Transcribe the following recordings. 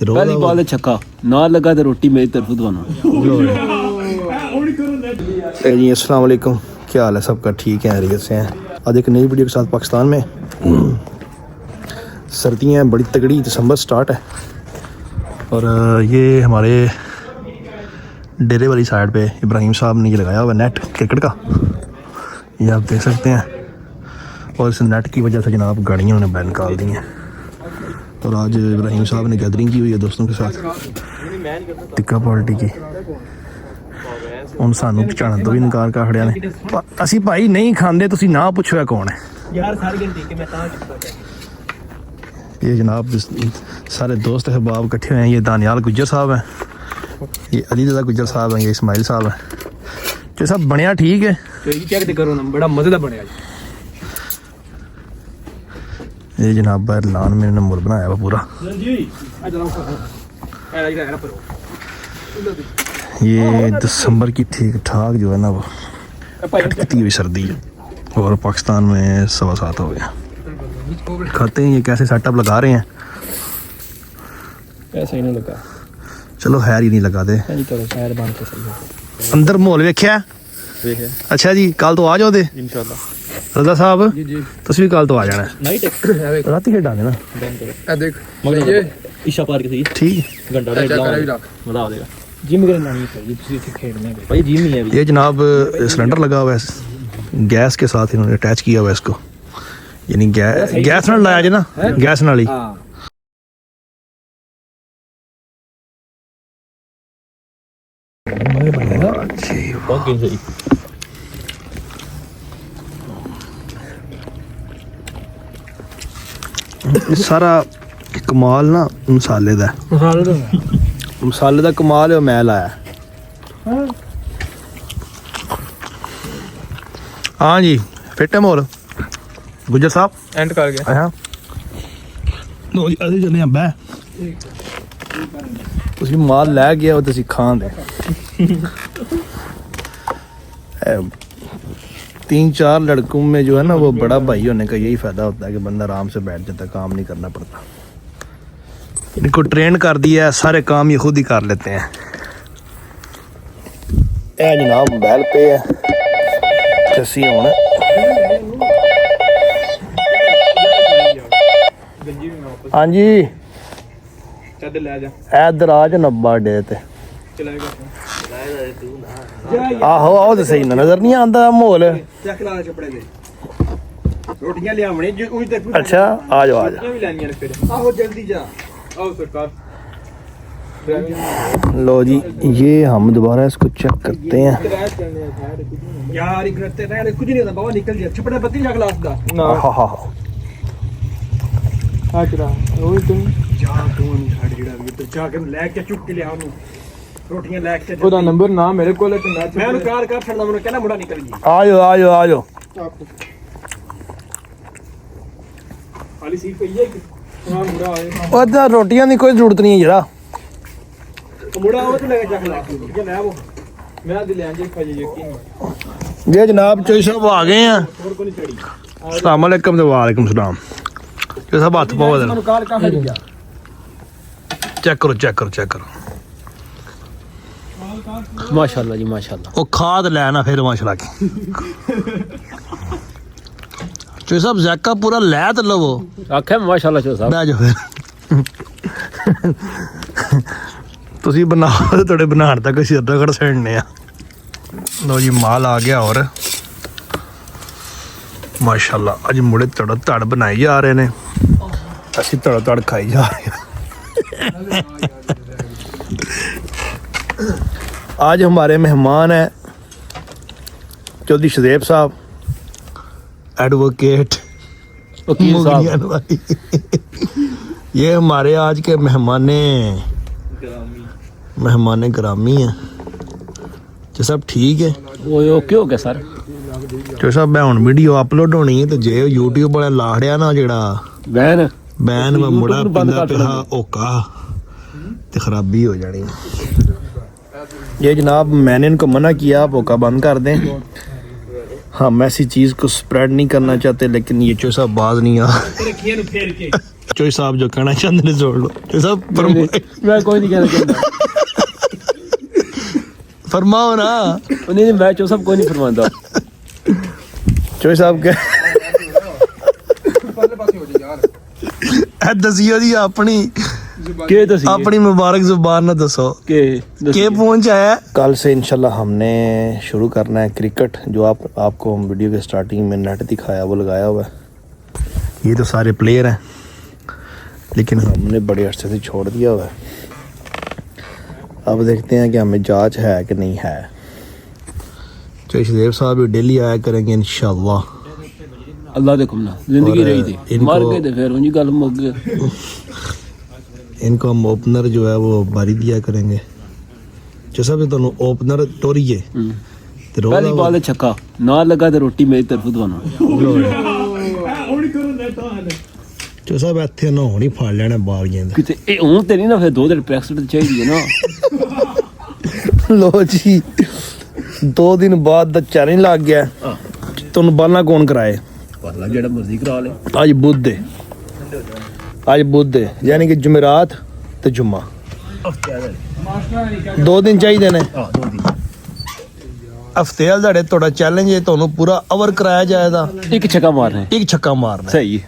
पहली बॉल छक्का ना लगा तो रोटी मेरी तरफ दवाना। जी अस्सलाम वालेकुम, क्या हाल है सबका? ठीक है, खैरियत से हैं। आज एक नई वीडियो के साथ पाकिस्तान में सर्दियाँ बड़ी तगड़ी, दिसंबर स्टार्ट है और ये हमारे डेरे वाली साइड पे इब्राहिम साहब ने ये लगाया हुआ नेट क्रिकेट का, ये आप देख सकते हैं। और इस नेट की वजह से जनाब गाड़ियाँ उन्होंने बैन निकाल दी हैं। और आज इब्राहिम साहब ने गैदरिंग की हुई है दोस्तों के साथ टिक्का पार्टी की। ਹੁਣ ਸਾਨੂੰ ਪਛਾਣਨ ਤੋਂ ਵੀ ਇਨਕਾਰ ਕਰ ਖੜਿਆ ਨੇ। ਅਸੀਂ ਭਾਈ ਨਹੀਂ ਖਾਂਦੇ, ਤੁਸੀਂ ਨਾ ਪੁੱਛੋ ਇਹ ਕੌਣ ਹੈ ਯਾਰ। ਸਾਰੀ ਘੰਟੇ ਕਿ ਮੈਂ ਤਾਂ ये जनाब सारे दोस्त अहबाब इकट्ठे हुए हैं। ये दानियाल गुज्जर साहब हैं, ये अलीज़ा गुज्जर साहब हैं, ये इस्माइल साहब हैं। जो सब बनया ठीक है, चेक करो ना, बड़ा मज़ेदार बनया। ये जनाब लान में नंबर बनाया हुआ पूरा। ये दिसंबर की ठीक ठाक जो है ना वो कटकती हुई सर्दी है और पाकिस्तान में 7:15 हो गया। खाते हैं ये कैसे सेटअप लगा रहे हैं, ऐसा ही नहीं लगा। चलो खैर ही नहीं लगा दे। अंदर माहौल वेख्या? अच्छा जी, कल तो आ जाओ दे इंशाल्लाह। रजा साहब तुम भी कल तो आ जाना रात खेड आने ना देख ये ईशा पार के ठीक घंटा देगा जिम भाई जिम ही है। ये जनाब सिलेंडर लगा हुआ है, गैस के साथ इन्होंने अटैच किया हुआ है इसको, यानी गैस नाल लाया ना, गैस नाल ही। सारा कमाल ना मसाले दा कमाल है, मैं लाया। हाँ जी फिट है मोर गुज्जर साहब एंड कर गया। हाँ लो जी अभी चले बह तुसी माल लै गया और तुसी खान दे। 3-4 लड़कों में जो है ना वो बड़ा भाई होने का यही फायदा होता है कि बंदा आराम से बैठ जाता है, काम नहीं करना पड़ता। इनको ट्रेन कर दिया है, सारे काम ये खुद ही कर लेते हैं। ए जनाब बैल पे है जैसी होना। हाँ जी इधर आ जा नब्बा डे ते आहो आओ तो सही ना, नजर नहीं आता माहौल। अच्छा आ जाओ आ जाओ जल्दी जा आओ सरकार। लो जी ये हम दोबारा इसको चेक करते हैं। यार कुछ नहीं होता बाबा, निकल जा छपड़ा पत्ती जा ग्लास दा ना। हाँ हाँ आकरा ओए तुम जा तू नहीं छड़ जेड़ा भी तो जाके लेके चुक के ले आ नु रोटियां लेके। ओदा नंबर ना मेरे कोल है तो मैं नु कार कर छड़ना, मैंने कहना मुंडा निकल गई। आ जाओ खाली सीट पे ये हां मुंडा आए ओदा रोटियां दी कोई जरूरत नहीं है जरा मुंडा आओ तो लेके जाके ले ले वो मैं दे ले आंजे खाई यकीन। ये जनाब चोई साहब आ गए हैं। अस्सलाम वालेकुम। वालेकुम सलाम। चोई साहब हाथ पाओ इधर, चेक करो माशाल्लाह जी माशाल्लाह। ओ खाद लेना फिर माशाल्लाह की। चोई साहब जैका पूरा लै तो लवो आखे माशाल्लाह चोई साहब। बैठ जाओ फिर तुसी बनाओ थोड़े बनाने तक सिर रगड़ सड़ने आ। लो जी माल आ गया और माशाल्लाह अज मुड़े तड़ बनाए जा रहे ने, असी तड़ खाई जा रहे हैं। आज हमारे मेहमान हैं चौधरी शदेब साहब, एडवोकेट ये हमारे आज के मेहमान ग्रामी हैं। जो सब ठीक है वो ओके हो गया सर। जो सब मैं हुण वीडियो अपलोड होनी है तो जे यूट्यूब वाले लाड़िया ना जेड़ा बैन मुड़ा पिंदा पिहा ओका ते खराबी हो जानी। ये जनाब मैंने इनको मना किया आप ओका बंद कर दें, हम ऐसी चीज़ को स्प्रेड नहीं करना चाहते, लेकिन ये जो सब बाज नहीं आ चोई साहब जो कहना चाहते हैं जोड़ लो। चोई साहब मैं कोई नहीं कहना चाहता। फरमाओ ना। नहीं मैं चो सब कोई नहीं फरमाता। चोई साहब कह दसियो जी अपनी के दसी अपनी मुबारक जुबान ना दसो के पहुंच आया। कल से इंशाल्लाह हमने शुरू करना है क्रिकेट। जो आपको वीडियो के स्टार्टिंग में नेट दिखाया वो लगाया हुआ है। ये तो सारे प्लेयर हैं लेकिन हमने बड़े अरसे से छोड़ दिया हुआ है। अब देखते हैं कि हमें जांच है कि नहीं है। शरीफ साहब भी डेली आया करेंगे इंशाल्लाह। अल्लाह दे हुक्म जिंदगी रही थी मार के दे फिर उन्हीं गल मुक गए। इनको हम ओपनर जो है वो बारी दिया करेंगे। जैसा भी दोनों ओपनर टोरिए पहली बॉल छक्का ना लगा तो रोटी मेरी तरफ दवाना। जो सब ਇੱਥੇ ਨਾ ਹੋਣੀ ਫੜ ਲੈਣਾ ਬਾਲ ਗੇਂਦ ਕਿਤੇ ਇਹ ਹੁਣ ਤੇ ਨਹੀਂ ਨਾ ਫਿਰ 2 ਦਿਨ ਪ੍ਰੈਕਟਿਸ ਚਾਹੀਦੀ ਹੈ ਨਾ। ਲੋ ਜੀ 2 ਦਿਨ ਬਾਅਦ ਦਾ ਚੈਲੰਜ ਲੱਗ ਗਿਆ। ਤੁਹਾਨੂੰ ਬਾਲਾਂ ਕੌਣ ਕਰਾਏ? ਬਾਲਾਂ ਜਿਹੜਾ ਮਰਜ਼ੀ ਕਰਾ ਲੇ। ਅੱਜ ਬੁੱਧ ਹੈ ਯਾਨੀ ਕਿ ਜੁਮੇਰਾਤ ਤੇ ਜੁਮਾ 2 ਦਿਨ ਚਾਹੀਦੇ ਨੇ। ਹਾਂ 2 ਦਿਨ ਹਫਤੇ ਵਾਲ ਤੁਹਾਡਾ ਚੈਲੰਜ ਹੈ। ਤੁਹਾਨੂੰ ਪੂਰਾ ਓਵਰ ਕਰਾਇਆ ਜਾਏਗਾ। ਇੱਕ ਛੱਕਾ ਮਾਰਨਾ ਹੈ। ਇੱਕ ਛੱਕਾ ਮਾਰਨਾ ਸਹੀ ਹੈ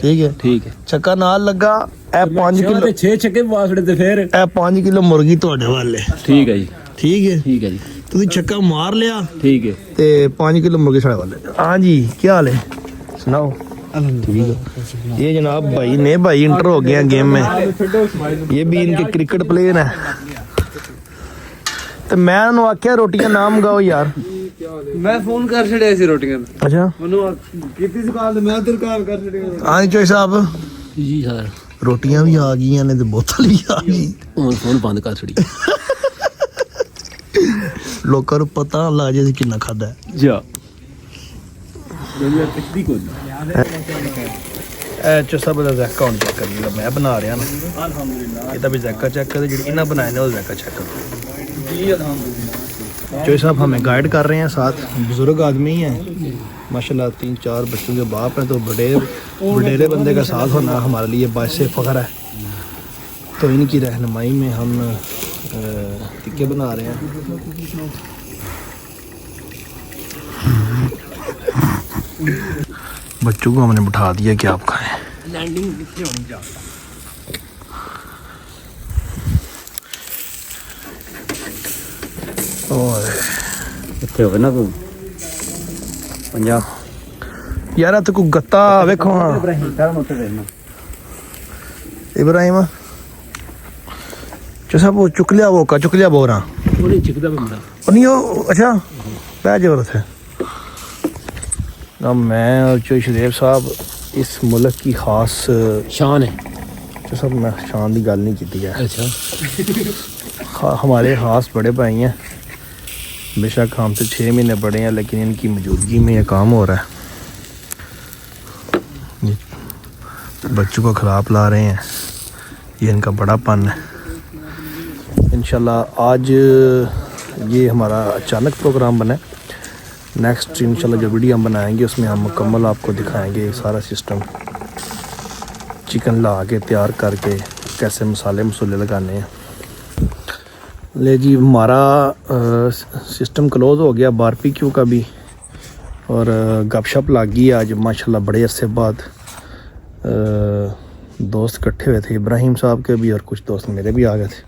ठीक है छक्का नाल लगा ए 5 किलो 6 छक्के वासड़े ते फिर ए 5 किलो मुर्गी ਤੁਹਾਡੇ ਵਾਲੇ। ठीक है जी ठीक है जी ਤੁਸੀਂ ਛੱਕਾ ਮਾਰ ਲਿਆ। ठीक है ਤੇ 5 किलो मुर्गी ਸਾਡੇ वाले। हाँ जी क्या हाल है सुनाओ? ठीक है। ये जनाब भाई ने भाई इंटर हो गए हैं गेम में। ये भी इनके क्रिकेट प्लेयर हैं। तो मैं उन्होंने आख्या रोटियां ना मंगाओ यार। मैं फोन कर छड़िया सी रोटियां। अच्छा कीती सी कॉल मैं तेरे कॉल कर छड़िया। हाँ चोई साहब जी सर रोटियां भी आ गई ने ते बोतल भी आ गई। फोन बंद कर छड़ी लोकां नूं पता लग जाए किन्ना खादा है। जा दुनिया कितनी कोई चो सब दा ज़ैका हुण चेक करिएगा। मैं बना रहा ना अल्हम्दुलिल्लाह। इहदा भी ज़ैका चेक कर जी इन्हां बनाए ने वो ज़ैका चेक करो जी अल्हम्दुलिल्लाह। चोई साहब हमें गाइड कर रहे हैं। साथ बुजुर्ग आदमी हैं माशाल्लाह 3-4 बच्चों के बाप हैं। तो बड़ेरे बंदे का साथ होना हमारे लिए बायस फ़ख्र है। तो इनकी रहनुमाई में हम टिक्के बना रहे हैं। बच्चों को हमने बिठा दिया कि आप खाएं। लैंडिंग कितने होनी चाहिए? और कितने हो ना तू पंजाब यार तो कोई गत्ता वेखो। हाँ इब्राहिम तारा मत रहना इब्राहिम जो सब वो चुक लिया बोरा थोड़ी चिकदा बंदा और नहीं हो। अच्छा क्या जरूरत है? अब मैं और चोई शरीफ साहब इस मुल्क की खास शान है। जो सब मैं शान की गल नहीं की है। अच्छा हमारे खास बड़े भाई हैं। बेशक हमसे 6 महीने बड़े हैं लेकिन इनकी मौजूदगी में ये काम हो रहा है। बच्चों को ख़राब ला रहे हैं। ये इनका बड़ा पन है। इंशाल्लाह आज ये हमारा अचानक प्रोग्राम बना है। नेक्स्ट इंशाल्लाह जो वीडियो हम बनाएंगे उसमें हम मुकम्मल आपको दिखाएंगे सारा सिस्टम। चिकन ला के तैयार करके कैसे मसाले लगाने हैं। ले जी हमारा सिस्टम क्लोज़ हो गया बारबेक्यू का भी। और गपशप लग गई आज माशाल्लाह बड़े अरसे बाद। दोस्त इकट्ठे हुए थे इब्राहिम साहब के भी और कुछ दोस्त मेरे भी आ गए थे।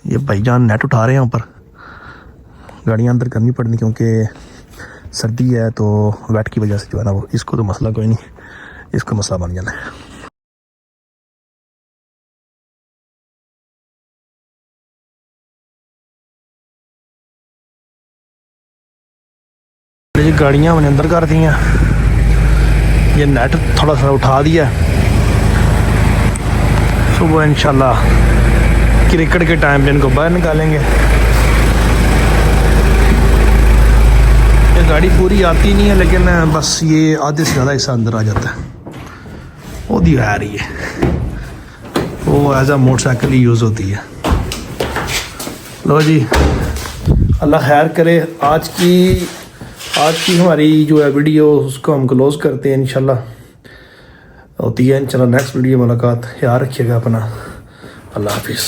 ये भाईजान नेट उठा रहे हैं ऊपर। गाड़ियाँ अंदर करनी पड़नी क्योंकि सर्दी है तो वेट की वजह से जो है ना वो इसको तो मसला कोई नहीं, इसको मसला बन जाना है। ये गाड़ियाँ हमने अंदर कर दी हैं। ये नेट थोड़ा सा उठा दिया। सुबह इंशाल्लाह क्रिकेट के टाइम पे इनको बाहर निकालेंगे। ये गाड़ी पूरी आती नहीं है लेकिन बस ये आधे से ज़्यादा हिस्सा अंदर आ जाता है। वो दी आ रही है वो एज आ मोटरसाइकिल ही यूज़ होती है। लो जी अल्लाह खैर करे। आज की हमारी जो है वीडियो उसको हम क्लोज़ करते हैं इंशाल्लाह। होती है। चलो नेक्स्ट वीडियो मुलाकात, याद रखिएगा अपना। अल्लाह हाफिज़।